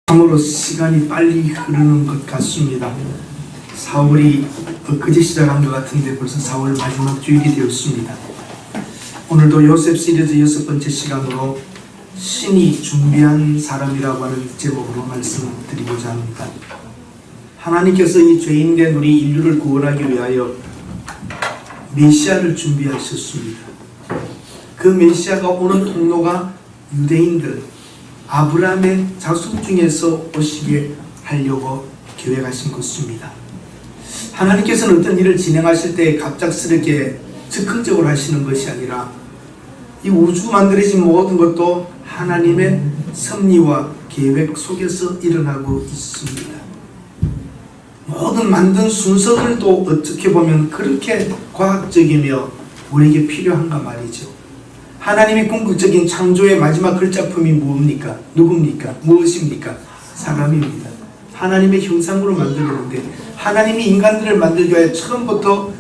참으로 시간이 빨리 흐르는 것 같습니다. 4월이 엊그제 시작한 것 같은데 벌써 4월 마지막 주일이 되었습니다. 오늘도 요셉 시리즈 6번째 시간으로 신이 준비한 사람이라고 하는 제목으로 말씀드리고자 합니다. 하나님께서 이 죄인된 우리 인류를 구원하기 위하여 메시아를 준비하셨습니다. 그 메시아가 오는 통로가 유대인들, 아브라함의 자손 중에서 오시게 하려고 계획하신 것입니다. 하나님께서는 어떤 일을 진행하실 때 갑작스럽게 즉흥적으로 하시는 것이 아니라 이 우주 만들어진 모든 것도 하나님의 섭리와 계획 속에서 일어나고 있습니다. 모든 만든 순서들도 어떻게 보면 그렇게 과학적이며 우리에게 필요한가 말이죠. 하나님의 궁극적인 창조의 마지막 글자품이 뭡니까? 누굽니까? 무엇입니까? 사람입니다. 하나님의 형상으로 만들었는데 하나님이 인간들을 만들기 위해 처음부터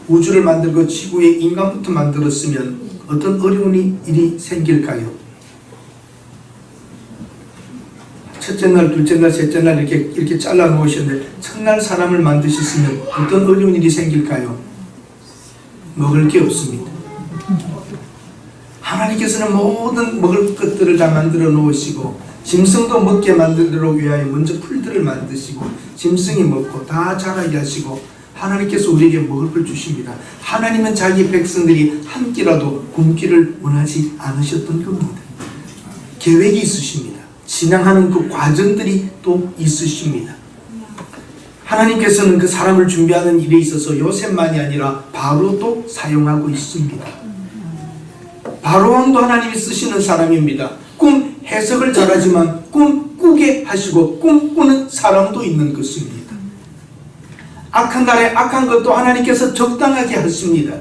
우주를 만들고 지구에 인간부터 만들었으면 어떤 어려운 일이 생길까요? 첫째 날, 둘째 날, 셋째 날 이렇게 잘라 놓으셨는데 첫날 사람을 만드셨으면 어떤 어려운 일이 생길까요? 먹을 게 없습니다. 하나님께서는 모든 먹을 것들을 다 만들어 놓으시고 짐승도 먹게 만들기 위하여 먼저 풀들을 만드시고 짐승이 먹고 다 자라게 하시고 하나님께서 우리에게 먹을 걸 주십니다. 하나님은 자기 백성들이 한 끼라도 굶기를 원하지 않으셨던 겁니다. 계획이 있으십니다. 진행하는 그 과정들이 또 있으십니다. 하나님께서는 그 사람을 준비하는 일에 있어서 요셉만이 아니라 바로도 사용하고 있습니다. 바로왕도 하나님이 쓰시는 사람입니다. 꿈 해석을 잘하지만 꿈 꾸게 하시고 꿈꾸는 사람도 있는 것입니다. 악한 날에 악한 것도 하나님께서 적당하게 하십니다.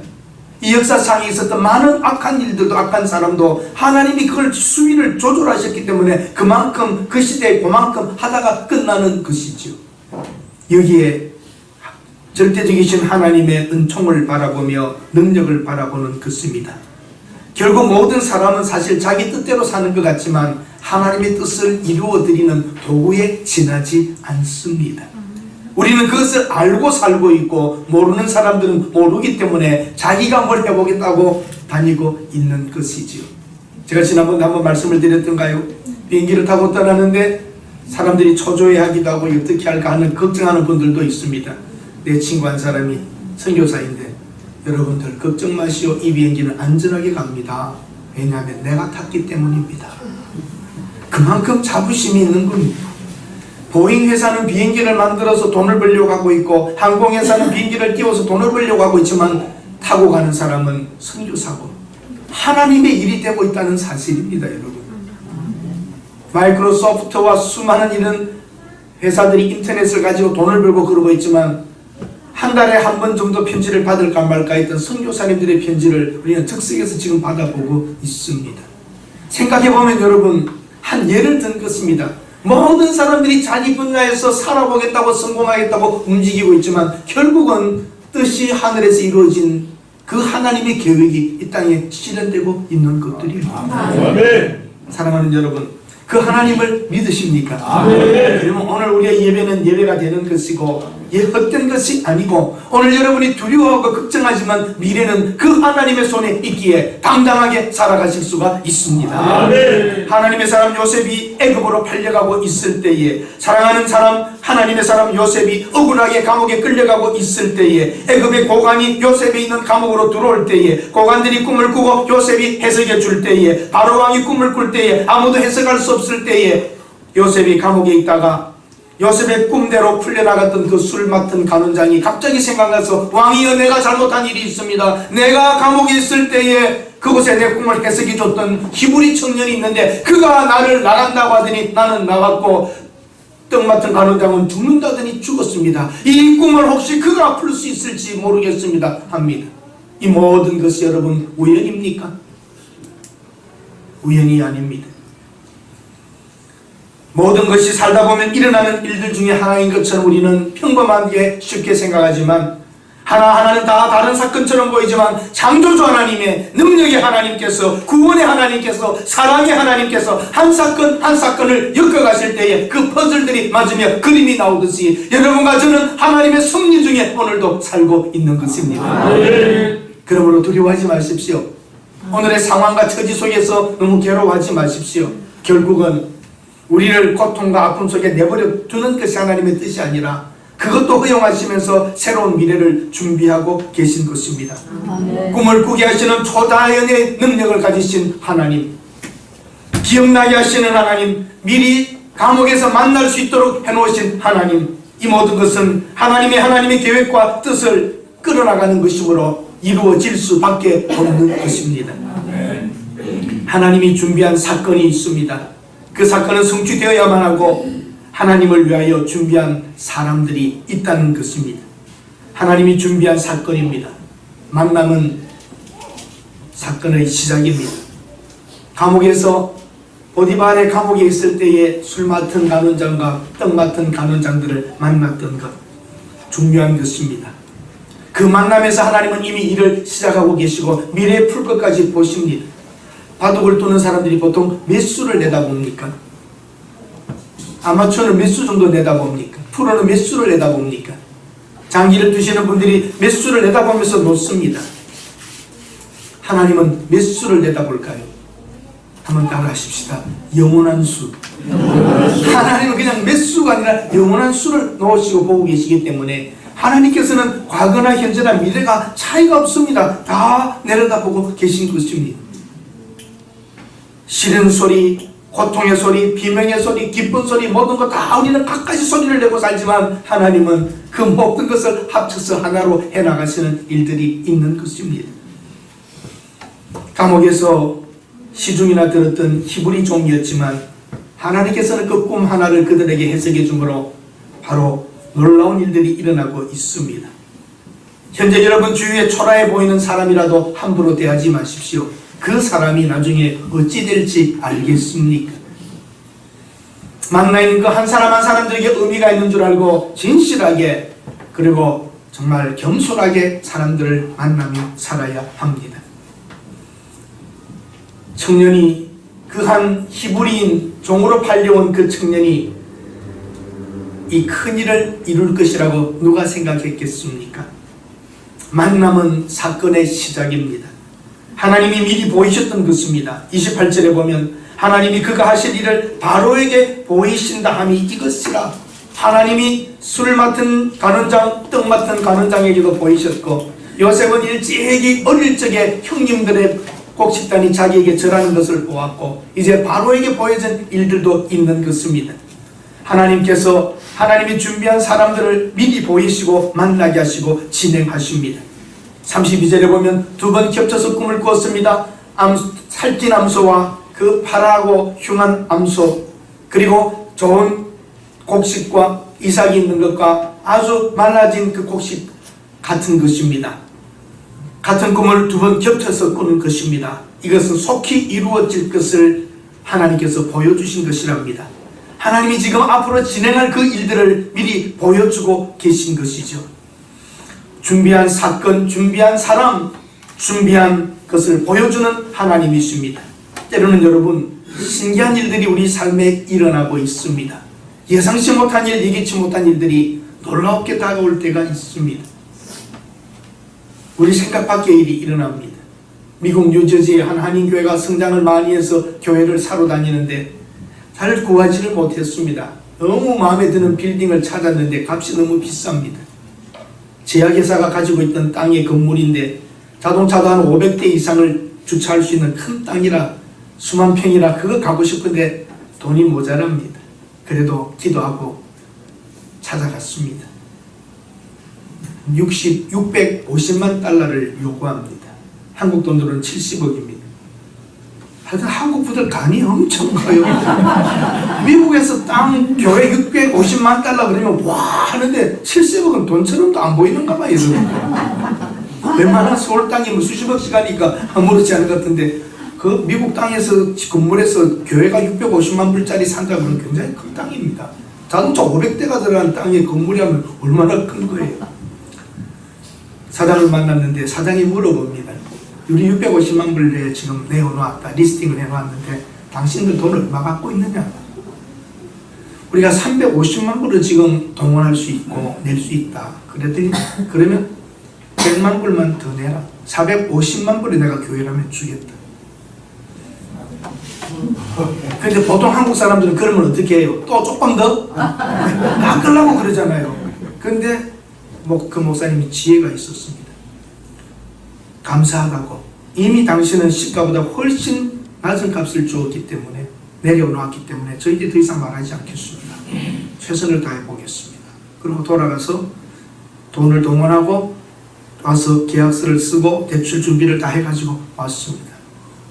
이 역사상에 있었던 많은 악한 일들도 악한 사람도 하나님이 그걸 수위를 조절하셨기 때문에 그만큼 그 시대에 그만큼 하다가 끝나는 것이죠. 여기에 절대적이신 하나님의 은총을 바라보며 능력을 바라보는 것입니다. 결국 모든 사람은 사실 자기 뜻대로 사는 것 같지만 하나님의 뜻을 이루어드리는 도구에 지나지 않습니다. 우리는 그것을 알고 살고 있고 모르는 사람들은 모르기 때문에 자기가 뭘 해보겠다고 다니고 있는 것이지요. 제가 지난번에 한번 말씀을 드렸던가요? 비행기를 타고 떠나는데 사람들이 초조해하기도 하고 어떻게 할까 하는 걱정하는 분들도 있습니다. 내 친구 한 사람이 선교사인데 여러분들 걱정 마시오. 이 비행기는 안전하게 갑니다. 왜냐하면 내가 탔기 때문입니다. 그만큼 자부심이 있는 겁니다. 보잉 회사는 비행기를 만들어서 돈을 벌려고 하고 있고 항공회사는 비행기를 띄워서 돈을 벌려고 하고 있지만 타고 가는 사람은 선교사고 하나님의 일이 되고 있다는 사실입니다. 여러분, 마이크로소프트와 수많은 이런 회사들이 인터넷을 가지고 돈을 벌고 그러고 있지만 한 달에 한 번 정도 편지를 받을까 말까 했던 선교사님들의 편지를 우리는 즉석에서 지금 받아보고 있습니다. 생각해보면 여러분, 한 예를 든 것입니다. 모든 사람들이 자기 분야에서 살아보겠다고 성공하겠다고 움직이고 있지만 결국은 뜻이 하늘에서 이루어진 그 하나님의 계획이 이 땅에 실현되고 있는 것들입니다. 사랑하는 여러분, 그 하나님을 믿으십니까? 그러면 오늘 우리의 예배는 예배가 되는 것이고 헛된 것이 아니고 오늘 여러분이 두려워하고 걱정하지만 미래는 그 하나님의 손에 있기에 당당하게 살아가실 수가 있습니다. 하나님의 사람 요셉이 애굽으로 팔려가고 있을 때에 사랑하는 사람 하나님의 사람 요셉이 억울하게 감옥에 끌려가고 있을 때에 애굽의 고관이 요셉이 있는 감옥으로 들어올 때에 고관들이 꿈을 꾸고 요셉이 해석해 줄 때에 바로왕이 꿈을 꿀 때에 아무도 해석할 수 없을 때에 요셉이 감옥에 있다가 요셉의 꿈대로 풀려나갔던 그 술 맡은 간원장이 갑자기 생각나서 왕이여, 내가 잘못한 일이 있습니다. 내가 감옥에 있을 때에 그곳에 내 꿈을 해석해 줬던 히브리 청년이 있는데 그가 나를 나간다고 하더니 나는 나갔고 떡 맡은 간원장은 죽는다더니 죽었습니다. 이 꿈을 혹시 그가 풀 수 있을지 모르겠습니다 합니다. 이 모든 것이 여러분 우연입니까? 우연이 아닙니다. 모든 것이 살다 보면 일어나는 일들 중에 하나인 것처럼 우리는 평범하게 쉽게 생각하지만 하나하나는 다 다른 사건처럼 보이지만 창조주 하나님의 능력의 하나님께서, 구원의 하나님께서, 사랑의 하나님께서 한 사건 한 사건을 엮어가실 때에 그 퍼즐들이 맞으며 그림이 나오듯이 여러분과 저는 하나님의 섭리 중에 오늘도 살고 있는 것입니다. 그러므로 두려워하지 마십시오. 오늘의 상황과 처지 속에서 너무 괴로워하지 마십시오. 결국은 우리를 고통과 아픔 속에 내버려 두는 것이 하나님의 뜻이 아니라 그것도 허용하시면서 새로운 미래를 준비하고 계신 것입니다. 꿈을 꾸게 하시는 초자연의 능력을 가지신 하나님, 기억나게 하시는 하나님, 미리 감옥에서 만날 수 있도록 해놓으신 하나님, 이 모든 것은 하나님의 계획과 뜻을 끌어나가는 것이므로 이루어질 수밖에 없는 것입니다. 하나님이 준비한 사건이 있습니다. 그 사건은 성취되어야만 하고 하나님을 위하여 준비한 사람들이 있다는 것입니다. 하나님이 준비한 사건입니다. 만남은 사건의 시작입니다. 감옥에서 보디발의 감옥에 있을 때에 술 맡은 간원장과 떡 맡은 간원장들을 만났던 것, 중요한 것입니다. 그 만남에서 하나님은 이미 일을 시작하고 계시고 미래에 풀 것까지 보십니다. 바둑을 두는 사람들이 보통 몇 수를 내다봅니까? 아마추어는 몇 수 정도 내다봅니까? 프로는 몇 수를 내다봅니까? 장기를 두시는 분들이 몇 수를 내다보면서 놓습니다. 하나님은 몇 수를 내다볼까요? 한번 따라하십시다. 영원한 수. 하나님은 그냥 몇 수가 아니라 영원한 수를 놓으시고 보고 계시기 때문에 하나님께서는 과거나 현재나 미래가 차이가 없습니다. 다 내려다보고 계신 것입니다. 싫은 소리, 고통의 소리, 비명의 소리, 기쁜 소리, 모든 것 다 우리는 각가지 소리를 내고 살지만 하나님은 그 모든 것을 합쳐서 하나로 해나가시는 일들이 있는 것입니다. 감옥에서 시중이나 들었던 히브리 종이었지만 하나님께서는 그 꿈 하나를 그들에게 해석해 주므로 바로 놀라운 일들이 일어나고 있습니다. 현재 여러분 주위에 초라해 보이는 사람이라도 함부로 대하지 마십시오. 그 사람이 나중에 어찌 될지 알겠습니까? 만나있는 그 한 사람 한 사람들에게 의미가 있는 줄 알고 진실하게 그리고 정말 겸손하게 사람들을 만나며 살아야 합니다. 청년이 그 한 히브리인 종으로 팔려온 그 청년이 이 큰일을 이룰 것이라고 누가 생각했겠습니까? 만남은 사건의 시작입니다. 하나님이 미리 보이셨던 것입니다. 28절에 보면 하나님이 그가 하실 일을 바로에게 보이신다 함이 이것이라. 하나님이 술 맡은 간원장, 떡 맡은 간원장에게도 보이셨고 요셉은 일찍이 어릴 적에 형님들의 곡식단이 자기에게 절하는 것을 보았고 이제 바로에게 보여진 일들도 있는 것입니다. 하나님께서 하나님이 준비한 사람들을 미리 보이시고 만나게 하시고 진행하십니다. 32절에 보면 두 번 겹쳐서 꿈을 꾸었습니다. 살찐 암소와 그 파랗고 흉한 암소, 그리고 좋은 곡식과 이삭이 있는 것과 아주 말라진 그 곡식 같은 것입니다. 같은 꿈을 두 번 겹쳐서 꾸는 것입니다. 이것은 속히 이루어질 것을 하나님께서 보여주신 것이랍니다. 하나님이 지금 앞으로 진행할 그 일들을 미리 보여주고 계신 것이죠. 준비한 사건, 준비한 사람, 준비한 것을 보여주는 하나님이십니다. 때로는 여러분 신기한 일들이 우리 삶에 일어나고 있습니다. 예상치 못한 일, 예기치 못한 일들이 놀랍게 다가올 때가 있습니다. 우리 생각 밖의 일이 일어납니다. 미국 뉴저지의 한 한인교회가 성장을 많이 해서 교회를 사러 다니는데 잘 구하지를 못했습니다. 너무 마음에 드는 빌딩을 찾았는데 값이 너무 비쌉니다. 제약회사가 가지고 있던 땅의 건물인데 자동차도 한 500대 이상을 주차할 수 있는 큰 땅이라 수만 평이라 그거 가고 싶은데 돈이 모자랍니다. 그래도 기도하고 찾아갔습니다. 650만 달러를 요구합니다. 한국 돈으로는 70억입니다. 하여튼 한국 분들 간이 엄청 커요. 미국에서 땅 교회 650만 달러 그러면 와 하는데 70억은 돈처럼도 안 보이는가 봐요. 웬만한 서울 땅이 뭐 수십억씩 하니까 아무렇지 않은 것 같은데 그 미국 땅에서 건물에서 교회가 650만 불짜리 산다 그러면 굉장히 큰 땅입니다. 자동차 500대가 들어간 땅에 건물이 하면 얼마나 큰 거예요. 사장을 만났는데 사장이 물어봅니다. 우리 650만 불에 지금 내어놓았다. 리스팅을 해놓았는데 당신들 돈 얼마 갖고 있느냐? 우리가 350만 불을 지금 동원할 수 있고 낼 수 있다. 그랬더니 그러면 100만 불만 더 내라. 450만 불에 내가 교회라면 주겠다. 근데 보통 한국 사람들은 그러면 어떻게 해요? 또 조금 더? 깎으려고 그러잖아요. 근데 그 목사님이 지혜가 있었습니다. 감사하다고. 이미 당신은 시가보다 훨씬 낮은 값을 주었기 때문에, 내려놓았기 때문에 저희들이 더 이상 말하지 않겠습니다. 최선을 다해 보겠습니다. 그리고 돌아가서 돈을 동원하고 와서 계약서를 쓰고 대출 준비를 다 해가지고 왔습니다.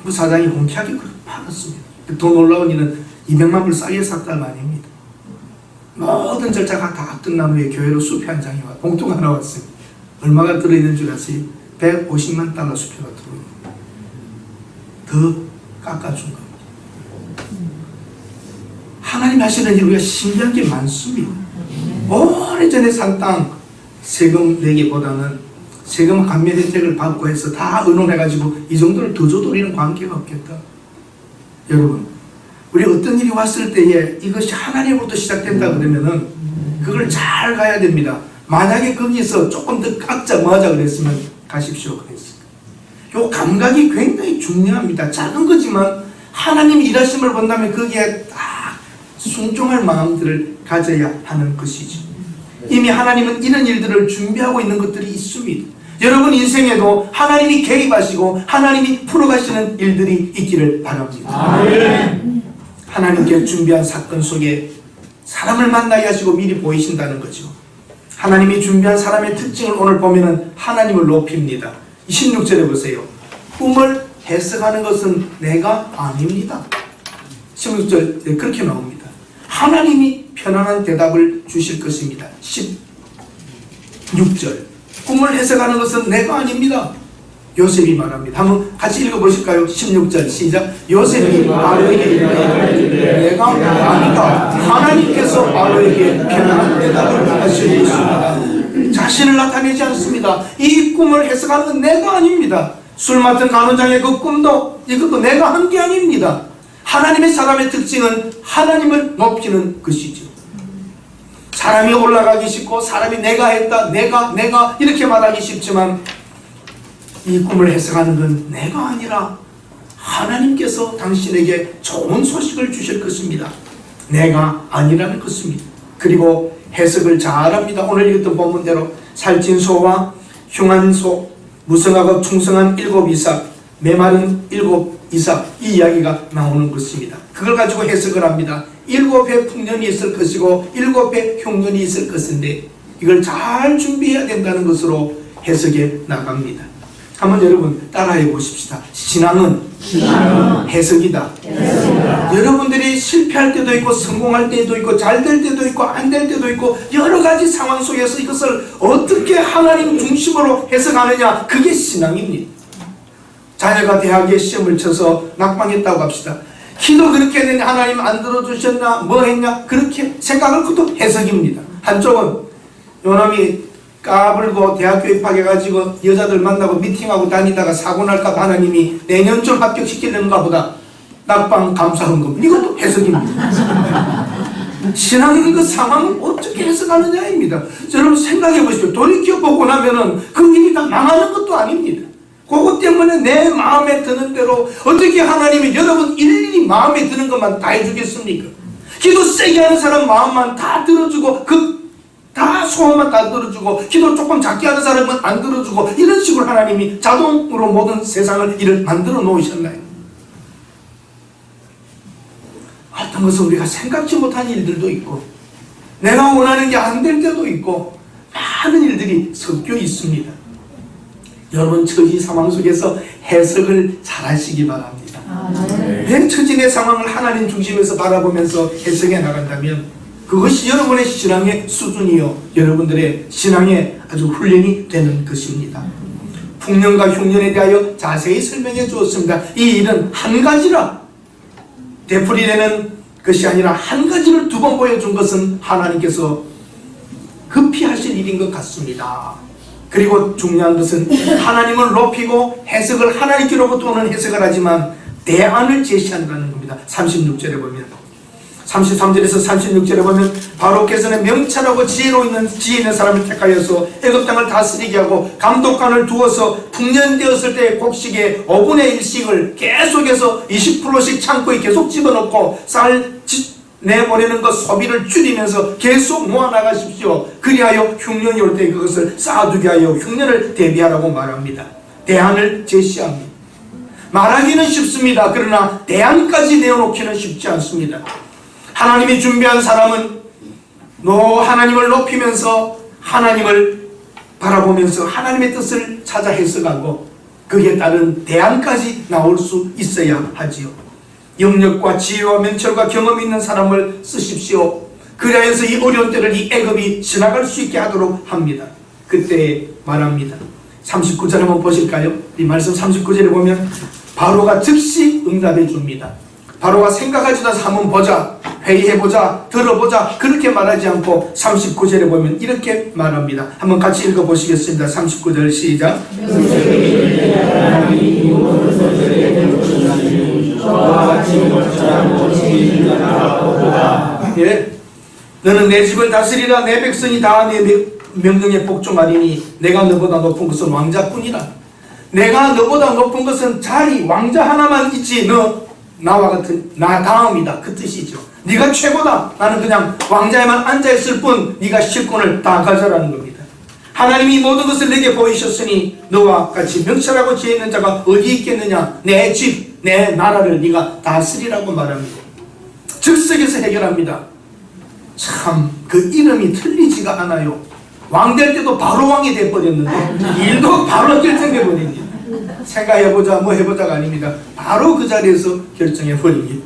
그 사장이 hon쾌하게 그걸 팔았습니다. 더 놀라운 일은 200만 불 싸게 샀단 말입니다. 모든 절차가 다 끝난 후에 교회로 수표 한 장이 와 봉투가 하나 왔습니다. 얼마가 들어있는 줄 아세요? 150만 달러 수표가 들어있는 더 깎아준 겁니다. 하나님 하시는 일 우리가 신기한 게 많습니다. 오래전에 산 땅 세금 내기보다는 세금 감면 혜택을 받고 해서 다 의논해가지고 이 정도를 더 줘도 우리는 관계가 없겠다. 여러분, 우리 어떤 일이 왔을 때에 이것이 하나님으로부터 시작된다 그러면은 그걸 잘 가야 됩니다. 만약에 거기서 조금 더 깎자 뭐 하자 그랬으면 가십시오 그랬어요. 요 감각이 굉장히 중요합니다. 작은 거지만 하나님이 일하심을 본다면 거기에 딱 순종할 마음들을 가져야 하는 것이죠. 이미 하나님은 이런 일들을 준비하고 있는 것들이 있습니다. 여러분 인생에도 하나님이 개입하시고 하나님이 풀어가시는 일들이 있기를 바랍니다. 아멘. 하나님께 준비한 사건 속에 사람을 만나게 하시고 미리 보이신다는 거죠. 하나님이 준비한 사람의 특징을 오늘 보면은 하나님을 높입니다. 16절에 보세요. 꿈을 해석하는 것은 내가 아닙니다. 16절 그렇게 나옵니다. 하나님이 편안한 대답을 주실 것입니다. 16절 꿈을 해석하는 것은 내가 아닙니다. 요셉이 말합니다. 한번 같이 읽어보실까요? 16절 시작. 요셉이 바로에게 이르되 내가 아니다. 하나님께서 바로에게 편안한 대답을 하시고 있습니다. 자신을 나타내지 않습니다. 이 꿈을 해석하는 건 내가 아닙니다. 술 맡은 간원장의 그 꿈도 이것도 내가 한 게 아닙니다. 하나님의 사람의 특징은 하나님을 높이는 것이죠. 사람이 올라가기 쉽고 사람이 내가 했다 내가 이렇게 말하기 쉽지만 이 꿈을 해석하는 건 내가 아니라 하나님께서 당신에게 좋은 소식을 주실 것입니다. 내가 아니라는 것입니다. 그리고 해석을 잘합니다. 오늘 읽었던 본문대로 살찐소와 흉한소, 무성하고 충성한 7이삭, 메마른 7이삭 이 이야기가 나오는 것입니다. 그걸 가지고 해석을 합니다. 7해 풍년이 있을 것이고 7해 흉년이 있을 것인데 이걸 잘 준비해야 된다는 것으로 해석해 나갑니다. 한번 여러분 따라해 보십시다. 신앙은 해석이다. 여러분들이 실패할 때도 있고 성공할 때도 있고 잘 될 때도 있고 안 될 때도 있고 여러 가지 상황 속에서 이것을 어떻게 하나님 중심으로 해석하느냐, 그게 신앙입니다. 자녀가 대학에 시험을 쳐서 낙방했다고 합시다. 기도 그렇게 했는데 하나님 안 들어주셨나 뭐 했냐 그렇게 생각할 것도 해석입니다. 한쪽은 요놈이 까불고 대학교 입학해가지고 여자들 만나고 미팅하고 다니다가 사고 날까 하나님이 내년쯤 합격시키려는가 보다 낙방 감사한 겁니다. 이것도 해석입니다. 신앙은 그 상황을 어떻게 해석하느냐입니다. 여러분 생각해 보십시오. 돌이켜보고 나면은 그 일이 다 망하는 것도 아닙니다. 그것 때문에 내 마음에 드는 대로 어떻게 하나님이 여러분 일일이 마음에 드는 것만 다 해주겠습니까? 기도 세게 하는 사람 마음만 다 들어주고 다 소원만 다 들어주고 기도 조금 작게 하는 사람은 안 들어주고 이런 식으로 하나님이 자동으로 모든 세상을 일을 만들어 놓으셨나요? 어떤 것은 우리가 생각지 못한 일들도 있고 내가 원하는 게 안 될 때도 있고 많은 일들이 섞여 있습니다. 여러분 처지 상황 속에서 해석을 잘 하시기 바랍니다. 내 처진의 상황을 하나님 중심에서 바라보면서 해석해 나간다면 그것이 여러분의 신앙의 수준이요 여러분들의 신앙의 아주 훈련이 되는 것입니다. 풍년과 흉년에 대하여 자세히 설명해 주었습니다. 이 일은 한 가지라 되풀이되는 것이 아니라 한 가지를 두 번 보여준 것은 하나님께서 급히 하실 일인 것 같습니다. 그리고 중요한 것은 하나님을 높이고 해석을 하나님께로부터 오는 해석을 하지만 대안을 제시한다는 겁니다. 36절에 보면, 33절에서 36절에 보면 바로께서는 명철하고 지혜 있는 사람을 택하여서 애굽 땅을 다스리게 하고 감독관을 두어서 풍년되었을 때 곡식의 5분의 1씩을 계속해서 20%씩 창고에 계속 집어넣고 쌀 내보내는 것 소비를 줄이면서 계속 모아나가십시오. 그리하여 흉년이 올 때 그것을 쌓아두게 하여 흉년을 대비하라고 말합니다. 대안을 제시합니다. 말하기는 쉽습니다. 그러나 대안까지 내어놓기는 쉽지 않습니다. 하나님이 준비한 사람은 하나님을 높이면서 하나님을 바라보면서 하나님의 뜻을 찾아 해석하고 그에 따른 대안까지 나올 수 있어야 하지요. 영역과 지혜와 명철과 경험 있는 사람을 쓰십시오. 그래서 이 어려운 때를 이 애굽이 지나갈 수 있게 하도록 합니다. 그때 말합니다. 39절 한번 보실까요? 이 말씀 39절에 보면 바로가 즉시 응답해 줍니다. 바로가 생각하지도 않아서 한번 보자, 회의해보자, 들어보자 그렇게 말하지 않고 39절에 보면 이렇게 말합니다. 한번 같이 읽어보시겠습니다. 39절 시작. 예, 너는 내 집을 다스리라. 내 백성이 다 내 명령에 복종하리니 내가 너보다 높은 것은 왕자뿐이라. 내가 너보다 높은 것은 자리 왕자 하나만 있지 나와 같은 나 다음이다 그 뜻이죠. 네가 최고다. 나는 그냥 왕자에만 앉아있을 뿐 네가 실권을 다 가져라는 겁니다. 하나님이 모든 것을 내게 보이셨으니 너와 같이 명철하고 지혜 있는 자가 어디 있겠느냐. 내 집, 내 나라를 네가 다스리라고 말합니다. 즉석에서 해결합니다. 참 그 이름이 틀리지가 않아요. 왕 될 때도 바로 왕이 돼버렸는데 일도 바로 결정해버립니다. 생각해보자 뭐 해보자가 아닙니다. 바로 그 자리에서 결정해버립니다.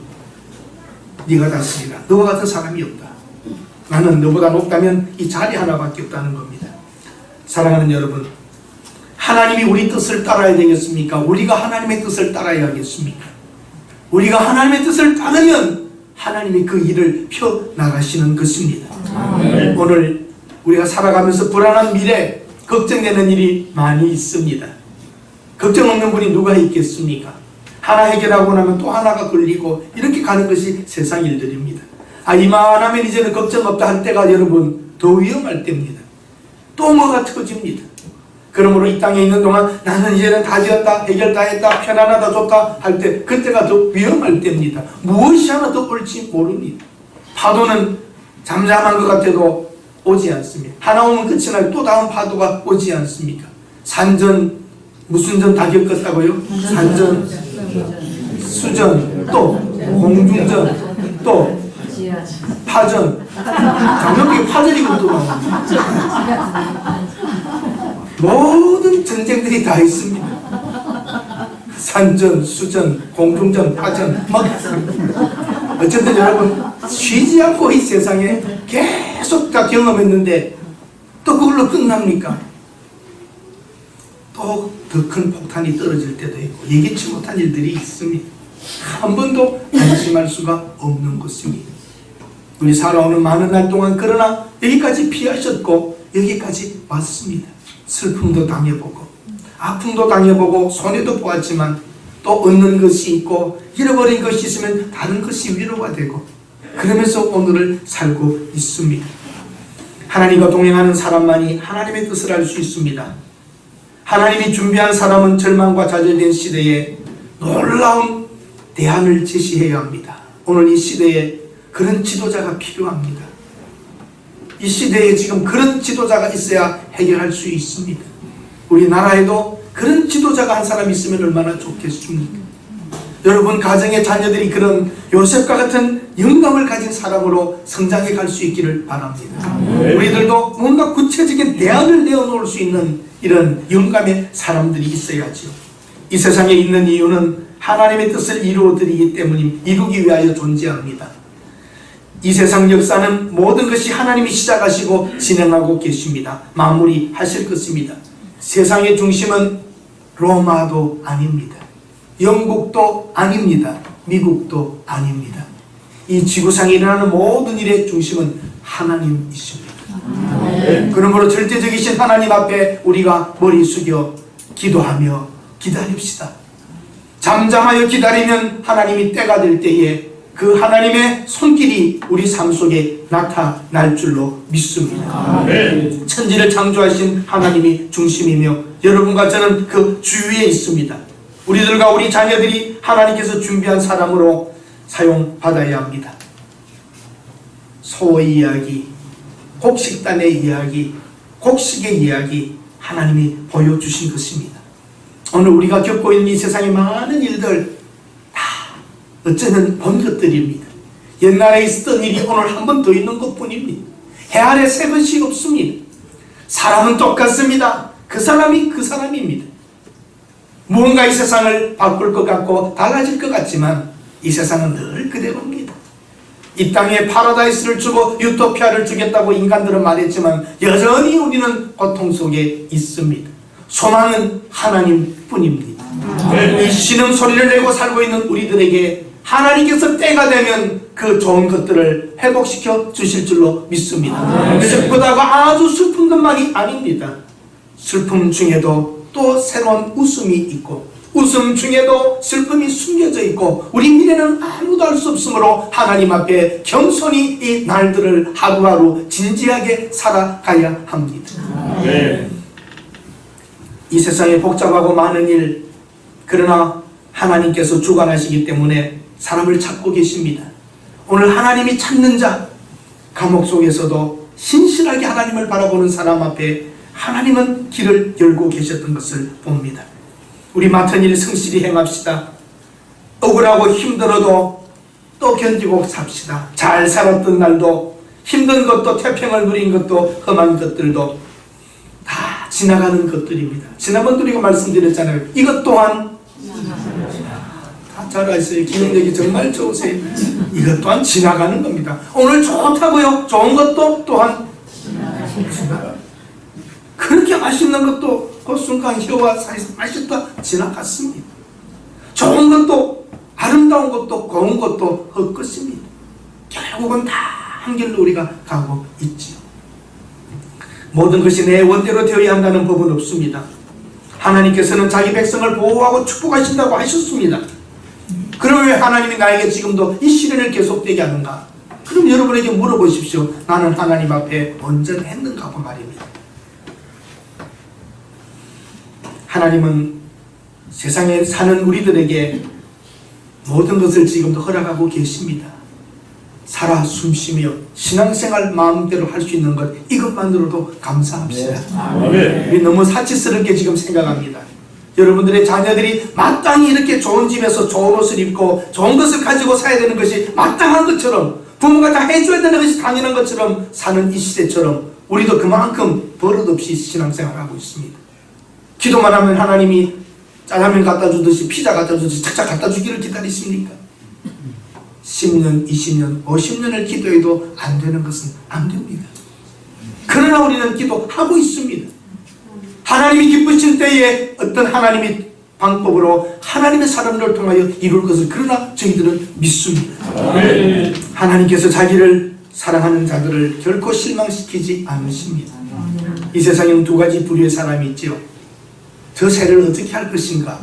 네가 다스리라. 너와 같은 사람이 없다. 나는 너보다 높다면 이 자리 하나밖에 없다는 겁니다. 사랑하는 여러분, 하나님이 우리 뜻을 따라야 되겠습니까? 우리가 하나님의 뜻을 따라야겠습니까? 우리가 하나님의 뜻을 따르면 하나님이 그 일을 펴나가시는 것입니다. 오늘 우리가 살아가면서 불안한 미래, 걱정되는 일이 많이 있습니다. 걱정 없는 분이 누가 있겠습니까? 하나 해결하고 나면 또 하나가 걸리고 이렇게 가는 것이 세상 일들입니다. 이만하면 이제는 걱정 없다 할 때가 여러분 더 위험할 때입니다. 또 뭐가 터집니다. 그러므로 이 땅에 있는 동안 나는 이제는 다 되었다, 해결 다 했다, 편안하다, 좋다 할 때 그때가 더 위험할 때입니다. 무엇이 하나 더 올지 모릅니다. 파도는 잠잠한 것 같아도 오지 않습니다. 하나 오면 끝이 나요. 또 다음 파도가 오지 않습니까? 산전, 무슨 전 다 겪었다고요? 산전, 수전, 또 공중전, 또 파전. 작년에 파전이고 또 나옵니다. 모든 전쟁들이 다 있습니다. 산전, 수전, 공중전, 파전 막 어쨌든 여러분 쉬지 않고 이 세상에 계속 다 경험했는데 또 그걸로 끝납니까? 또 더 큰 폭탄이 떨어질 때도 있고 예기치 못한 일들이 있습니다. 한 번도 안심할 수가 없는 것입니다. 우리 살아오는 많은 날 동안 그러나 여기까지 피하셨고 여기까지 왔습니다. 슬픔도 당해보고 아픔도 당해보고 손해도 보았지만 또 얻는 것이 있고 잃어버린 것이 있으면 다른 것이 위로가 되고 그러면서 오늘을 살고 있습니다. 하나님과 동행하는 사람만이 하나님의 뜻을 알 수 있습니다. 하나님이 준비한 사람은 절망과 좌절된 시대에 놀라운 대안을 제시해야 합니다. 오늘 이 시대에 그런 지도자가 필요합니다. 이 시대에 지금 그런 지도자가 있어야 해결할 수 있습니다. 우리나라에도 그런 지도자가 한 사람 있으면 얼마나 좋겠습니까? 여러분 가정의 자녀들이 그런 요셉과 같은 영감을 가진 사람으로 성장해 갈 수 있기를 바랍니다. 우리들도 뭔가 구체적인 대안을 내어놓을 수 있는 이런 영감의 사람들이 있어야죠. 이 세상에 있는 이유는 하나님의 뜻을 이루기 위하여 존재합니다. 이 세상 역사는 모든 것이 하나님이 시작하시고 진행하고 계십니다. 마무리하실 것입니다. 세상의 중심은 로마도 아닙니다. 영국도 아닙니다. 미국도 아닙니다. 이 지구상에 일어나는 모든 일의 중심은 하나님이십니다. 그러므로 절대적이신 하나님 앞에 우리가 머리 숙여 기도하며 기다립시다. 잠잠하여 기다리면 하나님이 때가 될 때에 그 하나님의 손길이 우리 삶 속에 나타날 줄로 믿습니다. 천지를 창조하신 하나님이 중심이며 여러분과 저는 그 주위에 있습니다. 우리들과 우리 자녀들이 하나님께서 준비한 사람으로 사용받아야 합니다. 소의 이야기, 곡식단의 이야기, 곡식의 이야기 하나님이 보여주신 것입니다. 오늘 우리가 겪고 있는 이 세상의 많은 일들 다 어쩌면 본 것들입니다. 옛날에 있었던 일이 오늘 한 번 더 있는 것뿐입니다. 해 아래 새 것이 없습니다. 사람은 똑같습니다. 그 사람이 그 사람입니다. 무언가 이 세상을 바꿀 것 같고 달라질 것 같지만 이 세상은 늘 그대로입니다. 이 땅에 파라다이스를 주고 유토피아를 주겠다고 인간들은 말했지만 여전히 우리는 고통 속에 있습니다. 소망은 하나님뿐입니다. 이 신음소리를 내고 살고 있는 우리들에게 하나님께서 때가 되면 그 좋은 것들을 회복시켜 주실 줄로 믿습니다. 슬프다고 아주 슬픈 것만이 아닙니다. 슬픔 중에도 또 새로운 웃음이 있고 웃음 중에도 슬픔이 숨겨져 있고 우리 미래는 아무도 알 수 없으므로 하나님 앞에 겸손히 이 날들을 하루하루 진지하게 살아가야 합니다. 이 세상에 복잡하고 많은 일, 그러나 하나님께서 주관하시기 때문에 사람을 찾고 계십니다. 오늘 하나님이 찾는 자, 감옥 속에서도 신실하게 하나님을 바라보는 사람 앞에 하나님은 길을 열고 계셨던 것을 봅니다. 우리 맡은 일 성실히 행합시다. 억울하고 힘들어도 또 견디고 삽시다. 잘 살았던 날도 힘든 것도 태평을 누린 것도 험한 것들도 다 지나가는 것들입니다. 지난번도 우리가 말씀드렸잖아요. 이것 또한 다 잘 아시죠? 기능력이 정말 좋으세요. 이것 또한 지나가는 겁니다. 오늘 좋다고요. 좋은 것도 또한 지나가는. 그렇게 맛있는 것도 그 순간 혀와 사이에서 맛있다 지나갔습니다. 좋은 것도 아름다운 것도 고운 것도 헛것입니다. 결국은 다 한 길로 우리가 가고 있지요. 모든 것이 내 원대로 되어야 한다는 법은 없습니다. 하나님께서는 자기 백성을 보호하고 축복하신다고 하셨습니다. 그럼 왜 하나님이 나에게 지금도 이 시련을 계속되게 하는가? 그럼 여러분에게 물어보십시오. 나는 하나님 앞에 온전했는가 그 말입니다. 하나님은 세상에 사는 우리들에게 모든 것을 지금도 허락하고 계십니다. 살아 숨쉬며 신앙생활 마음대로 할 수 있는 것, 이것만으로도 감사합시다. 우리 너무 사치스럽게 지금 생각합니다. 여러분들의 자녀들이 마땅히 이렇게 좋은 집에서 좋은 옷을 입고 좋은 것을 가지고 사야 되는 것이 마땅한 것처럼, 부모가 다 해줘야 되는 것이 당연한 것처럼 사는 이 시대처럼 우리도 그만큼 버릇없이 신앙생활하고 있습니다. 기도만 하면 하나님이 짜장면 갖다 주듯이 피자 갖다 주듯이 착착 갖다 주기를 기다리십니까? 10년, 20년, 50년을 기도해도 안 되는 것은 안 됩니다. 그러나 우리는 기도하고 있습니다. 하나님이 기쁘신 때에 어떤 하나님의 방법으로 하나님의 사람들을 통하여 이룰 것을 그러나 저희들은 믿습니다. 하나님께서 자기를 사랑하는 자들을 결코 실망시키지 않으십니다. 이 세상에는 두 가지 부류의 사람이 있지요. 저 새를 어떻게 할 것인가?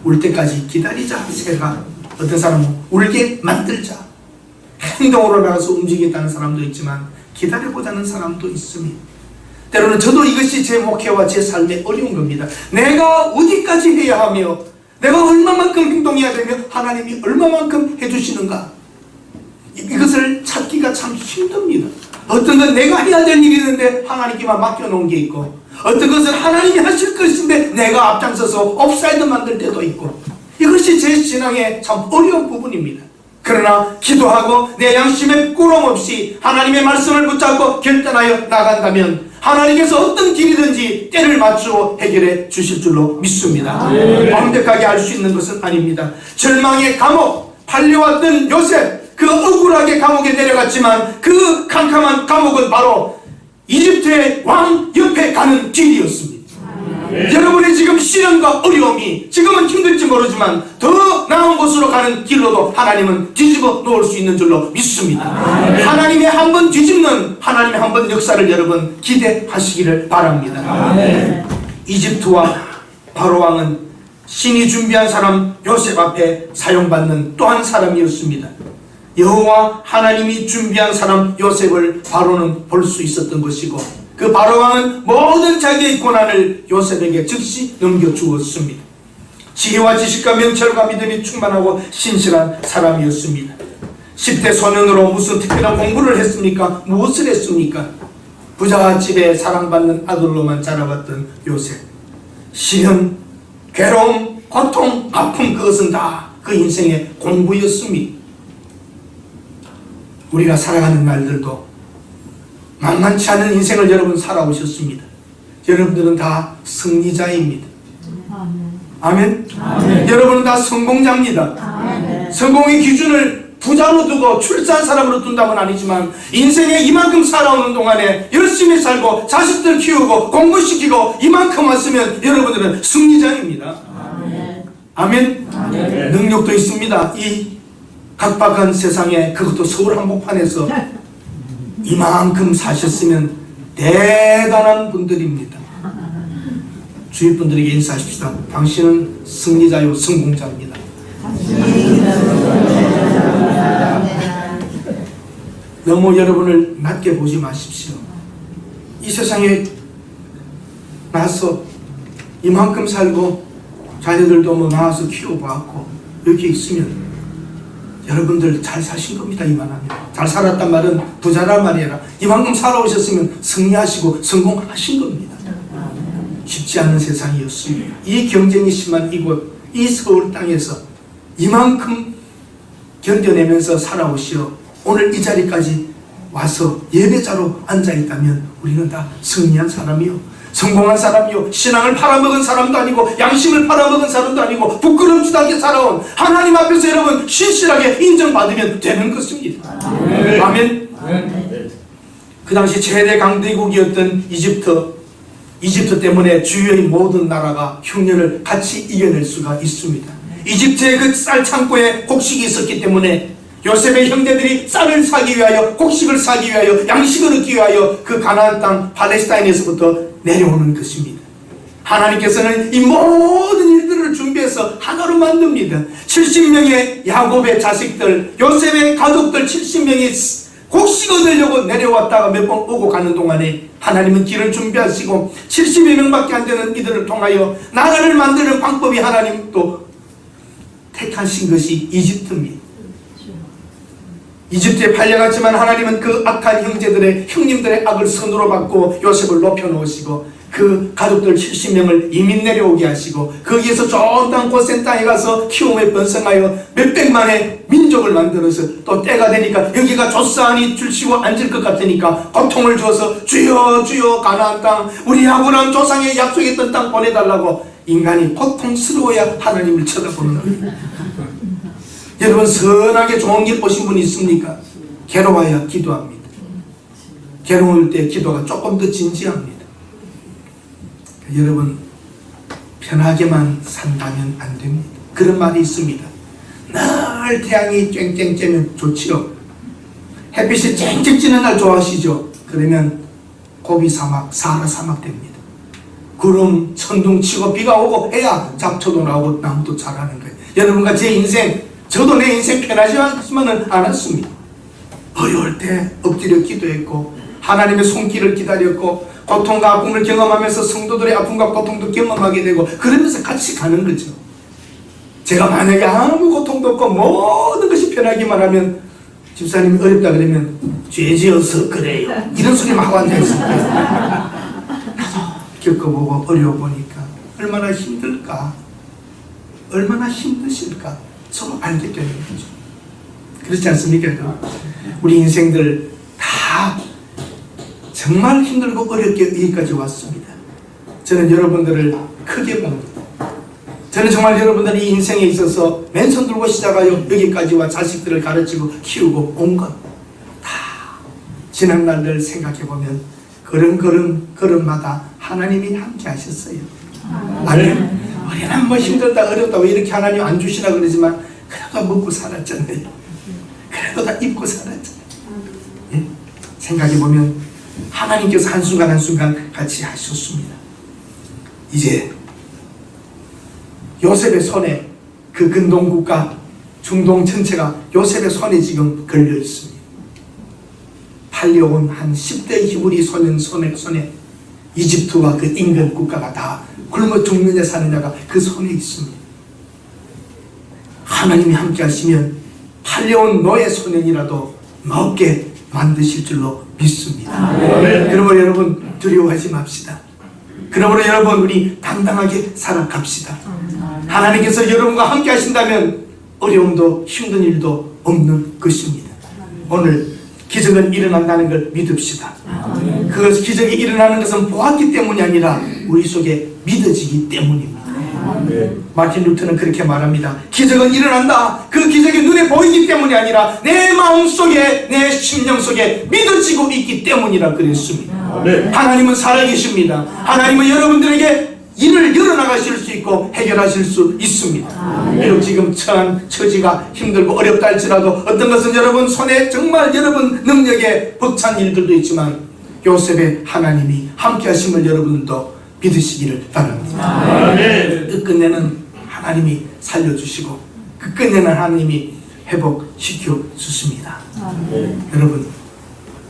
울 때까지 기다리자. 새가 어떤 사람은 울게 만들자. 행동으로 나가서 움직이겠다는 사람도 있지만 기다려보자는 사람도 있습니다. 때로는 저도 이것이 제 목회와 제 삶의 어려운 겁니다. 내가 어디까지 해야 하며 내가 얼마만큼 행동해야 되며 하나님이 얼마만큼 해주시는가, 이것을 찾기가 참 힘듭니다. 어떤 건 내가 해야 될 일이 있는데 하나님께만 맡겨놓은 게 있고, 어떤 것은 하나님이 하실 것인데 내가 앞장서서 옵사이드 만들 때도 있고, 이것이 제 신앙의 참 어려운 부분입니다. 그러나 기도하고 내 양심에 꾸럼 없이 하나님의 말씀을 붙잡고 결단하여 나간다면 하나님께서 어떤 길이든지 때를 맞추어 해결해 주실 줄로 믿습니다. 완벽하게 알 수 있는 것은 아닙니다. 절망의 감옥, 팔려왔던 요셉, 그 억울하게 감옥에 내려갔지만 그 캄캄한 감옥은 바로 이집트의 왕 옆에 가는 길이었습니다. 여러분의 지금 시련과 어려움이 지금은 힘들지 모르지만 더 나은 곳으로 가는 길로도 하나님은 뒤집어 놓을 수 있는 줄로 믿습니다. 하나님의 한 번 뒤집는 하나님의 한 번 역사를 여러분 기대하시기를 바랍니다. 이집트와 바로왕은 신이 준비한 사람 요셉 앞에 사용받는 또 한 사람이었습니다. 여호와 하나님이 준비한 사람 요셉을 바로는 볼 수 있었던 것이고, 그 바로왕은 모든 자기의 고난을 요셉에게 즉시 넘겨주었습니다. 지혜와 지식과 명철과 믿음이 충만하고 신실한 사람이었습니다. 10대 소년으로 무슨 특별한 공부를 했습니까? 무엇을 했습니까? 부잣집에 사랑받는 아들로만 자라봤던 요셉. 시련, 괴로움, 고통, 아픔, 그것은 다 그 인생의 공부였습니다. 우리가 살아가는 날들도 만만치 않은 인생을 여러분 살아오셨습니다. 여러분들은 다 승리자입니다. 아멘. 아멘. 여러분은 다 성공자입니다. 아멘. 성공의 기준을 부자로 두고 출세한 사람으로 둔다면 아니지만, 인생에 이만큼 살아오는 동안에 열심히 살고 자식들 키우고 공부시키고 이만큼 왔으면 여러분들은 승리자입니다. 아멘. 아멘. 능력도 있습니다. 이 각박한 세상에, 그것도 서울 한복판에서 이만큼 사셨으면 대단한 분들입니다. 주위 분들에게 인사하십시다. 당신은 승리자요 성공자입니다. 너무 여러분을 낮게 보지 마십시오. 이 세상에 나서 이만큼 살고 자녀들도 뭐 낳아서 키워봤고 이렇게 있으면 여러분들 잘 사신 겁니다. 이만하면 잘 살았단 말은 부자란 말이라, 이만큼 살아오셨으면 승리하시고 성공하신 겁니다. 쉽지 않은 세상이었습니다. 이 경쟁이 심한 이곳, 이 서울 땅에서 이만큼 견뎌내면서 살아오시어 오늘 이 자리까지 와서 예배자로 앉아있다면 우리는 다 승리한 사람이요, 성공한 사람이요, 신앙을 팔아먹은 사람도 아니고 양심을 팔아먹은 사람도 아니고 부끄럼지하게 살아온 하나님 앞에서 여러분 신실하게 인정받으면 되는 것입니다. 아멘. 그 당시 최대 강대국이었던 이집트 때문에 주위의 모든 나라가 흉년을 같이 이겨낼 수가 있습니다. 이집트의 그 쌀 창고에 곡식이 있었기 때문에 요셉의 형제들이 쌀을 사기 위하여, 곡식을 사기 위하여, 양식을 얻기 위하여 그 가나안 땅 팔레스타인에서부터 내려오는 것입니다. 하나님께서는 이 모든 일들을 준비해서 하나로 만듭니다. 70명의 야곱의 자식들, 요셉의 가족들 70명이 곡식 얻으려고 내려왔다가 몇 번 오고 가는 동안에 하나님은 길을 준비하시고 70여 명밖에 안 되는 이들을 통하여 나라를 만드는 방법이 하나님 또 택하신 것이 이집트입니다. 이집트에 팔려갔지만 하나님은 그 악한 형님들의 악을 선으로 받고 요셉을 높여놓으시고 그 가족들 70명을 이민 내려오게 하시고 거기에서 좋은 땅 고센 땅에 가서 키움에 번성하여 몇백만의 민족을 만들어서 또 때가 되니까 여기가 조사하니 줄치고 앉을 것 같으니까 고통을 주어서 주여 주여 가나안 땅, 우리 아브라함 조상의 약속했던 땅 보내달라고 인간이 고통스러워야 하나님을 쳐다보는 거예요. 여러분 선하게 좋은 길 보신 분이 있습니까? 괴로워야 기도합니다. 괴로울 때 기도가 조금 더 진지합니다. 여러분 편하게만 산다면 안 됩니다. 그런 말이 있습니다. 늘 태양이 쨍쨍 쬐면 좋지요. 햇빛이 쨍쨍 찌는 날 좋아하시죠? 그러면 고비 사막, 사하라 사막 됩니다. 구름, 천둥 치고 비가 오고 해야 잡초도 나오고 나무도 자라는 거예요. 여러분과 제 인생, 저도 내 인생 편하지만은 않았습니다. 어려울 때 엎드려 기도했고 하나님의 손길을 기다렸고 고통과 아픔을 경험하면서 성도들의 아픔과 고통도 경험하게 되고 그러면서 같이 가는 거죠. 제가 만약에 아무 고통도 없고 모든 것이 편하기만 하면 집사님이 어렵다 그러면 죄지어서 그래요 이런 소리만 하고 앉아있습니다. 나도 겪어보고 어려워보니까 얼마나 힘들까, 얼마나 힘드실까 서로 알게 되는 거죠. 그렇지 않습니까? 우리 인생들 다 정말 힘들고 어렵게 여기까지 왔습니다. 저는 여러분들을 크게 봅니다. 저는 정말 여러분들이 인생에 있어서 맨손 들고 시작하여 여기까지 와 자식들을 가르치고 키우고 온 것 다 지난 날들 생각해보면 걸음마다 하나님이 함께 하셨어요. 아멘. 우리는 뭐 힘들다 어렵다 왜 이렇게 하나님 안 주시나 그러지만 그래도 다 먹고 살았잖아요. 그래도 다 입고 살았잖아요. 예? 생각해보면 하나님께서 한순간 한순간 같이 하셨습니다. 이제 요셉의 손에 그 근동국가 중동 전체가 요셉의 손에 지금 걸려 있습니다. 팔려온 한 10대 히브리 소년 손에 이집트와 그 인근 국가가 다 굶어 죽느냐 사느냐가 그 손에 있습니다. 하나님이 함께 하시면 팔려온 너의 소년이라도 먹게 만드실 줄로 믿습니다. 그러므로 여러분 두려워하지 맙시다. 그러므로 여러분 우리 당당하게 살아갑시다. 하나님께서 여러분과 함께 하신다면 어려움도 힘든 일도 없는 것입니다. 오늘 기적은 일어난다는 걸 믿읍시다. 그 기적이 일어나는 것은 보았기 때문이 아니라 우리 속에 믿어지기 때문입니다. 마틴 루터는 그렇게 말합니다. 기적은 일어난다. 그 기적이 눈에 보이기 때문이 아니라 내 마음속에 내 심령 속에 믿어지고 있기 때문이라 그랬습니다. 하나님은 살아계십니다. 하나님은 여러분들에게 일을 열어나가실 수 있고 해결하실 수 있습니다. 비록 지금 처지가 힘들고 어렵다 할지라도 어떤 것은 여러분 손에 정말 여러분 능력에 벅찬 일들도 있지만 요셉의 하나님이 함께 하심을 여러분도 믿으시기를 바랍니다. 끝끝내는 하나님이 살려주시고 끝끝내는 하나님이 회복시켜 주십니다. 여러분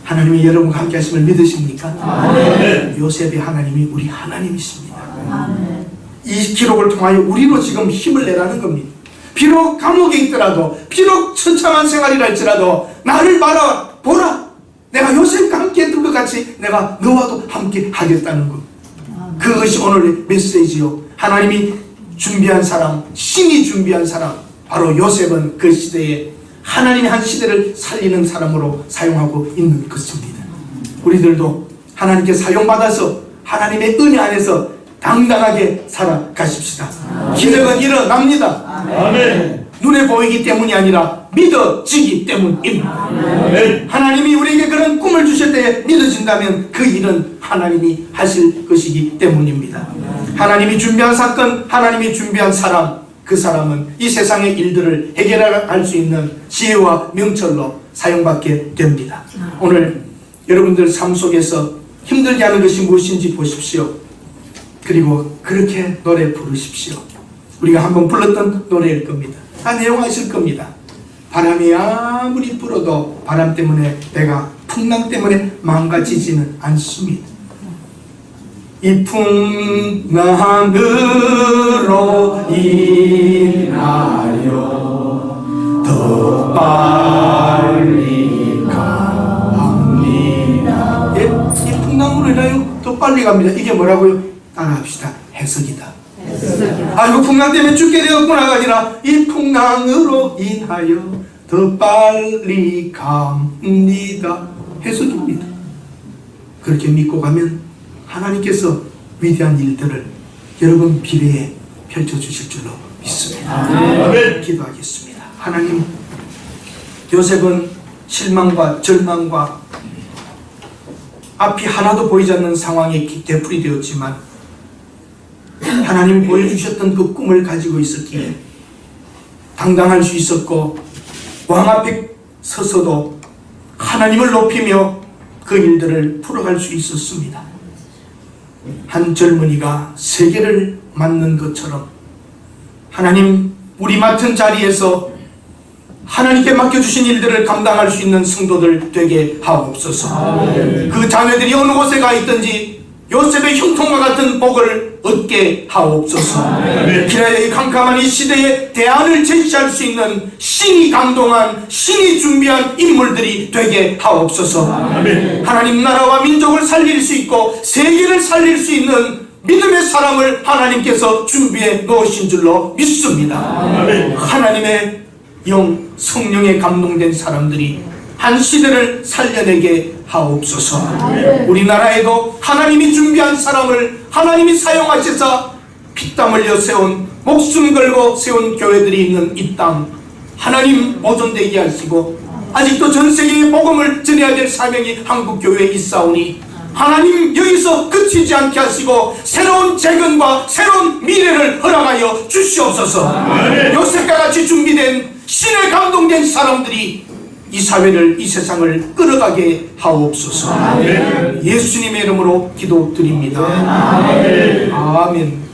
하나님이 여러분과 함께 하심을 믿으십니까? 요셉의 하나님이 우리 하나님이십니다. 이 기록을 통하여 우리로 지금 힘을 내라는 겁니다. 비록 감옥에 있더라도 비록 처참한 생활이라 할지라도 나를 바라보라. 내가 요셉과 함께 했던 것 같이 내가 너와도 함께 하겠다는 것. 그것이 오늘의 메시지요. 하나님이 준비한 사람, 신이 준비한 사람, 바로 요셉은 그 시대에 하나님이 한 시대를 살리는 사람으로 사용하고 있는 것입니다. 우리들도 하나님께 사용받아서 하나님의 은혜 안에서 당당하게 살아가십시다. 기적은 일어납니다. 눈에 보이기 때문이 아니라 믿어지기 때문입니다. 하나님이 우리에게 그런 꿈을 주실 때에 믿어진다면 그 일은 하나님이 하실 것이기 때문입니다. 하나님이 준비한 사건, 하나님이 준비한 사람, 그 사람은 이 세상의 일들을 해결할 수 있는 지혜와 명철로 사용받게 됩니다. 오늘 여러분들 삶 속에서 힘들게 하는 것이 무엇인지 보십시오. 그리고 그렇게 노래 부르십시오. 우리가 한번 불렀던 노래일 겁니다. 다 내용 아실 겁니다. 바람이 아무리 불어도 바람 때문에 내가 풍랑 때문에 망가지지는 않습니다. 이 풍랑으로 인하여 더 빨리 갑니다. 예? 이 풍랑으로 인하여 더 빨리 갑니다. 이게 뭐라고요? 따라합시다. 해석이다. 이거 풍랑 때문에 죽게 되었구나가 아니라 이 풍랑으로 인하여 더 빨리 갑니다. 해석입니다. 그렇게 믿고 가면 하나님께서 위대한 일들을 여러분 미래에 펼쳐주실 줄로 믿습니다. 기도하겠습니다. 하나님, 요셉은 실망과 절망과 앞이 하나도 보이지 않는 상황에 되풀이 되었지만 하나님이 보여주셨던 그 꿈을 가지고 있었기에 당당할 수 있었고 왕 앞에 서서도 하나님을 높이며 그 일들을 풀어갈 수 있었습니다. 한 젊은이가 세계를 맡는 것처럼 하나님 우리 맡은 자리에서 하나님께 맡겨주신 일들을 감당할 수 있는 성도들 되게 하옵소서. 그 자녀들이 어느 곳에 가 있든지 요셉의 형통과 같은 복을 얻게 하옵소서. 기라의 캄캄한 이 시대에 대안을 제시할 수 있는 신이 감동한 신이 준비한 인물들이 되게 하옵소서. 하나님 나라와 민족을 살릴 수 있고 세계를 살릴 수 있는 믿음의 사람을 하나님께서 준비해 놓으신 줄로 믿습니다. 하나님의 영 성령에 감동된 사람들이 한 시대를 살려내게 하옵소서. 우리나라에도 하나님이 준비한 사람을 하나님이 사용하셔서 피땀 흘려 세운 목숨 걸고 세운 교회들이 있는 이 땅 하나님 보존되게 하시고 아직도 전 세계에 복음을 전해야 될 사명이 한국 교회에 있사오니 하나님 여기서 그치지 않게 하시고 새로운 재건과 새로운 미래를 허락하여 주시옵소서. 요셉과 같이 준비된 신의 감동된 사람들이 이 사회를, 이 세상을 끌어가게 하옵소서. 예수님의 이름으로 기도드립니다. 아멘.